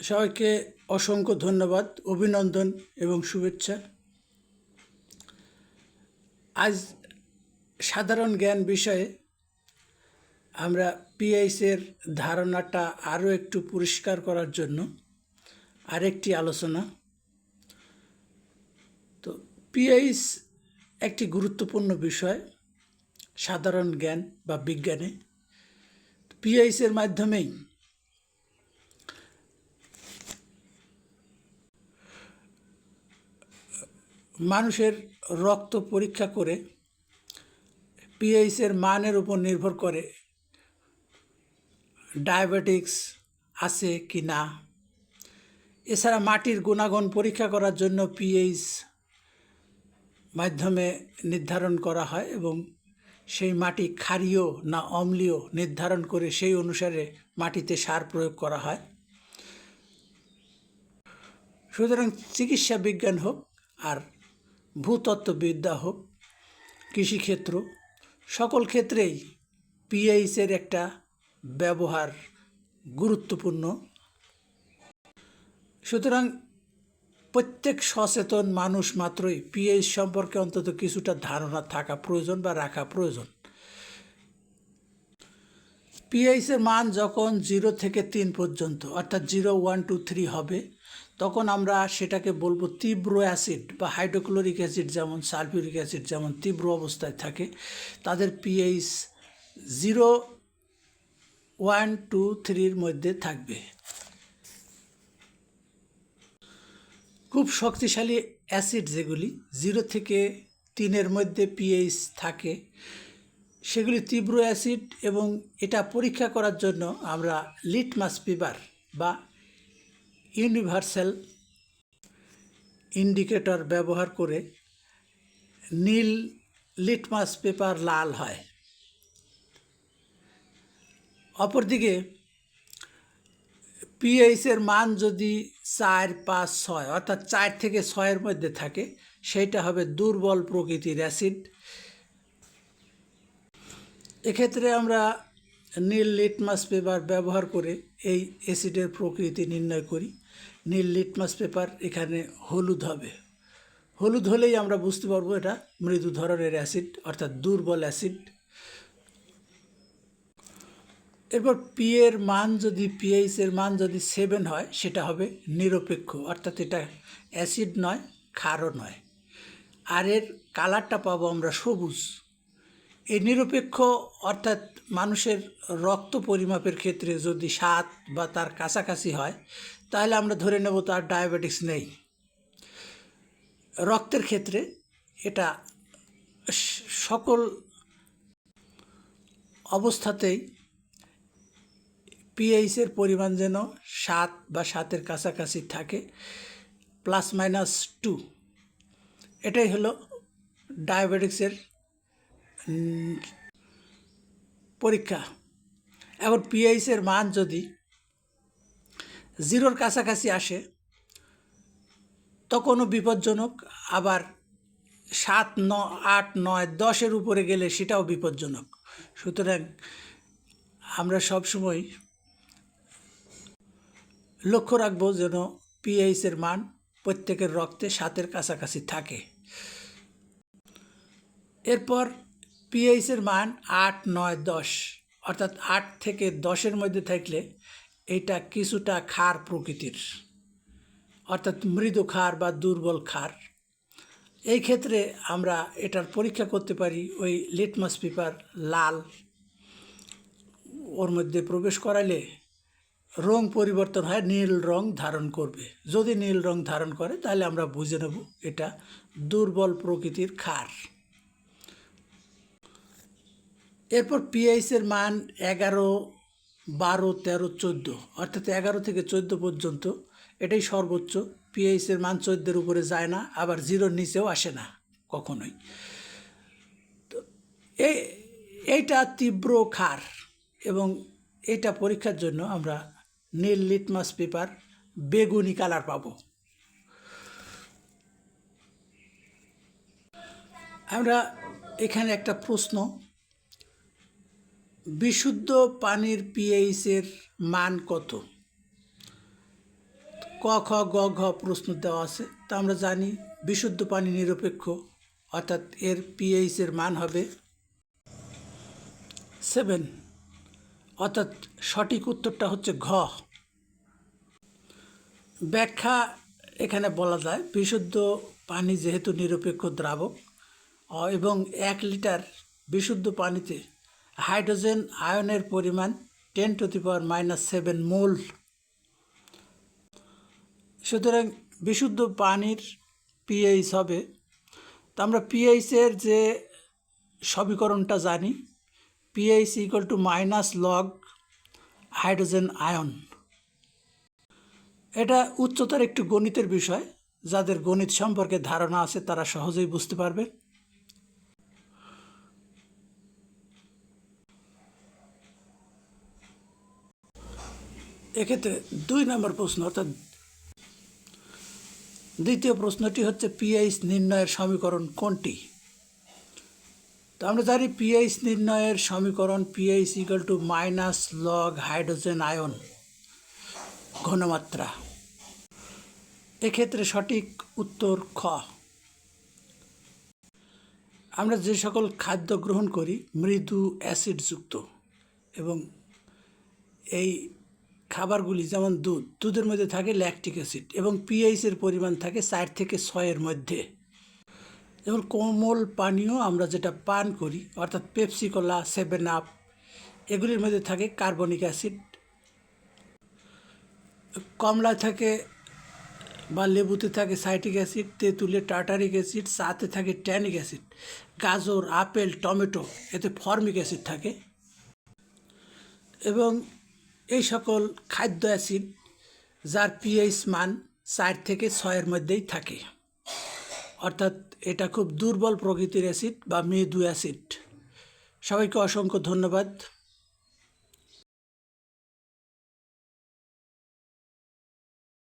সবাইকে অসংখ্য ধন্যবাদ, অভিনন্দন এবং শুভেচ্ছা। আজ সাধারণ জ্ঞান বিষয়ে আমরা পিএইচের ধারণাটা আরও একটু পরিষ্কার করার জন্য আরেকটি আলোচনা। তো পিএইচ একটি গুরুত্বপূর্ণ বিষয় সাধারণ জ্ঞান বা বিজ্ঞানে। পিএইচের মাধ্যমেই মানুষের রক্ত পরীক্ষা করে পিএইচের মানের উপর নির্ভর করে ডায়াবেটিক্স আছে কি না। এছাড়া মাটির গুণাগুণ পরীক্ষা করার জন্য পিএইচ মাধ্যমে নির্ধারণ করা হয় এবং সেই মাটি ক্ষারীয় না অম্লীয় নির্ধারণ করে সেই অনুসারে মাটিতে সার প্রয়োগ করা হয়। সুতরাং চিকিৎসা বিজ্ঞান হোক আর ভূতত্ত্ববিদ্যা হোক, কৃষিক্ষেত্র, সকল ক্ষেত্রেই পিএইচের একটা ব্যবহার গুরুত্বপূর্ণ। সুতরাং প্রত্যেক সচেতন মানুষ মাত্রই পিএইচ সম্পর্কে অন্তত কিছুটা ধারণা থাকা প্রয়োজন বা রাখা প্রয়োজন। পিএইচের মান যখন 0 থেকে 3 পর্যন্ত অর্থাৎ 0, 1, 2, 3 হবে, তখন আমরা সেটাকে বলবো তীব্র অ্যাসিড বা হাইড্রোক্লোরিক অ্যাসিড যেমন সালফিউরিক অ্যাসিড যেমন তীব্র অবস্থায় থাকে, তাদের পিএইচ 0, 1, 2, 3 মধ্যে থাকবে। খুব শক্তিশালী অ্যাসিড যেগুলি 0 থেকে 3 মধ্যে পিএইচ থাকে, সেগুলি তীব্র অ্যাসিড এবং এটা পরীক্ষা করার জন্য আমরা লিটমাস পেপার বা ইউনিভার্সাল ইন্ডিকেটর ব্যবহার করে নীল লিটমাস পেপার লাল হয়। অপরদিকে পিএইচের মান যদি 4, 5, 6 অর্থাৎ 4 থেকে 6 মধ্যে থাকে, সেইটা হবে দুর্বল প্রকৃতির অ্যাসিড। এক্ষেত্রে আমরা নীল লিটমাস পেপার ব্যবহার করে এই অ্যাসিডের প্রকৃতি নির্ণয় করি। নীল লিটমাস পেপার এখানে হলুদ হবে। হলুদ হলেই আমরা বুঝতে পারবো এটা মৃদু ধরনের অ্যাসিড অর্থাৎ দুর্বল অ্যাসিড। এরপর পিএইচের মান যদি 7 হয়, সেটা হবে নিরপেক্ষ, অর্থাৎ এটা অ্যাসিড নয়, ক্ষারও নয়, আর এর কালারটা পাবো আমরা সবুজ। এই নিরপেক্ষ অর্থাৎ মানুষের রক্ত পরিমাপের ক্ষেত্রে যদি 7 বা তার কাছাকাছি হয়, তাহলে আমরা ধরে নেব তার ডায়াবেটিস নেই। রক্তের ক্ষেত্রে এটা সকল অবস্থাতেই পিএইচের পরিমাণ যেন 7 বা 7-এর কাছাকাছি থাকে, +-2। এটাই হলো ডায়াবেটিক্সের পরীক্ষা। এখন পিএইচের মান যদি 0-র কাছাকাছি আসে তখনও বিপজ্জনক, আবার 7, 8, 9, 10-এর উপরে গেলে সেটাও বিপজ্জনক। সুতরাং আমরা সবসময় লক্ষ্য রাখব যেন পিএইচের মান প্রত্যেকের রক্তে 7-এর কাছাকাছি থাকে। এরপর পিএইচের মান 8, 9, 10 অর্থাৎ 8 থেকে 10-এর মধ্যে থাকলে এটা কিছুটা ক্ষার প্রকৃতির, অর্থাৎ মৃদু ক্ষার বা দুর্বল ক্ষার। এই ক্ষেত্রে আমরা এটার পরীক্ষা করতে পারি ওই লিটমাস পেপার লাল ওর মধ্যে প্রবেশ করালে রং পরিবর্তন হয়, নীল রং ধারণ করবে। যদি নীল রং ধারণ করে তাহলে আমরা বুঝে নেব এটা দুর্বল প্রকৃতির ক্ষার। এরপর পিএইচের মান 11, 12, 13, 14 অর্থাৎ 11 থেকে 14 পর্যন্ত এটাই সর্বোচ্চ। পিএইচের মান 14-এর উপরে যায় না, আবার 0-র নিচেও আসে না কখনোই। তো এইটা তীব্র ক্ষার এবং এটা পরীক্ষার জন্য আমরা নীল লিটমাস পেপার বেগুনি কালার পাবো। আমরা এখানে একটা প্রশ্ন, বিশুদ্ধ পানির পিএইচের মান কত? ক খ গ ঘ প্রশ্ন দেওয়া আছে, তা আমরা জানি বিশুদ্ধ পানি নিরপেক্ষ, অর্থাৎ এর পিএইচের মান হবে 7, অর্থাৎ সঠিক উত্তরটা হচ্ছে ঘ। ব্যাখ্যা এখানে বলা যায় বিশুদ্ধ পানি যেহেতু নিরপেক্ষ দ্রাবক এবং 1 লিটার বিশুদ্ধ পানিতে হাইড্রোজেন আয়নের পরিমাণ 10⁻⁻7 মোল। সুতরাং বিশুদ্ধ পানির পিএইচ হবে, তা আমরা পিএইচের যে সমীকরণটা জানি, পিএইচ = লগ হাইড্রোজেন আয়ন। এটা উচ্চতর একটু গণিতের বিষয়, যাদের গণিত সম্পর্কে ধারণা আছে তারা সহজেই বুঝতে পারবে। এক্ষেত্রে 2 নম্বর প্রশ্ন, অর্থাৎ দ্বিতীয় প্রশ্নটি হচ্ছে পিএইচ নির্ণয়ের সমীকরণ কোনটি? তো আমরা জানি পিএইচ নির্ণয়ের সমীকরণ পিএইচ = লগ হাইড্রোজেন আয়ন ঘনমাত্রা। এক্ষেত্রে সঠিক উত্তর খ। আমরা যে সকল খাদ্য গ্রহণ করি মৃদু অ্যাসিডযুক্ত, এবং এই খাবারগুলি যেমন দুধের মধ্যে থাকে ল্যাকটিক অ্যাসিড, এবং পিএইচের পরিমাণ থাকে 4 থেকে 6-এর মধ্যে। যেমন কোমল পানীয় আমরা যেটা পান করি, অর্থাৎ পেপসি কোলা, 7 আপ, এগুলির মধ্যে থাকে কার্বনিক অ্যাসিড। কমলায় থাকে বা লেবুতে থাকে সাইট্রিক অ্যাসিড, তেঁতুলে টার্টারিক অ্যাসিড, চাতে থাকে ট্যানিক অ্যাসিড, গাজর, আপেল, টমেটো এতে ফর্মিক অ্যাসিড থাকে। এবং এই সকল খাদ্য অ্যাসিড যার পিএইচ মান 4 থেকে 6-এর মধ্যেই থাকে, অর্থাৎ এটা খুব দুর্বল প্রকৃতির অ্যাসিড বা মৃদু অ্যাসিড। সবাইকে অসংখ্য ধন্যবাদ।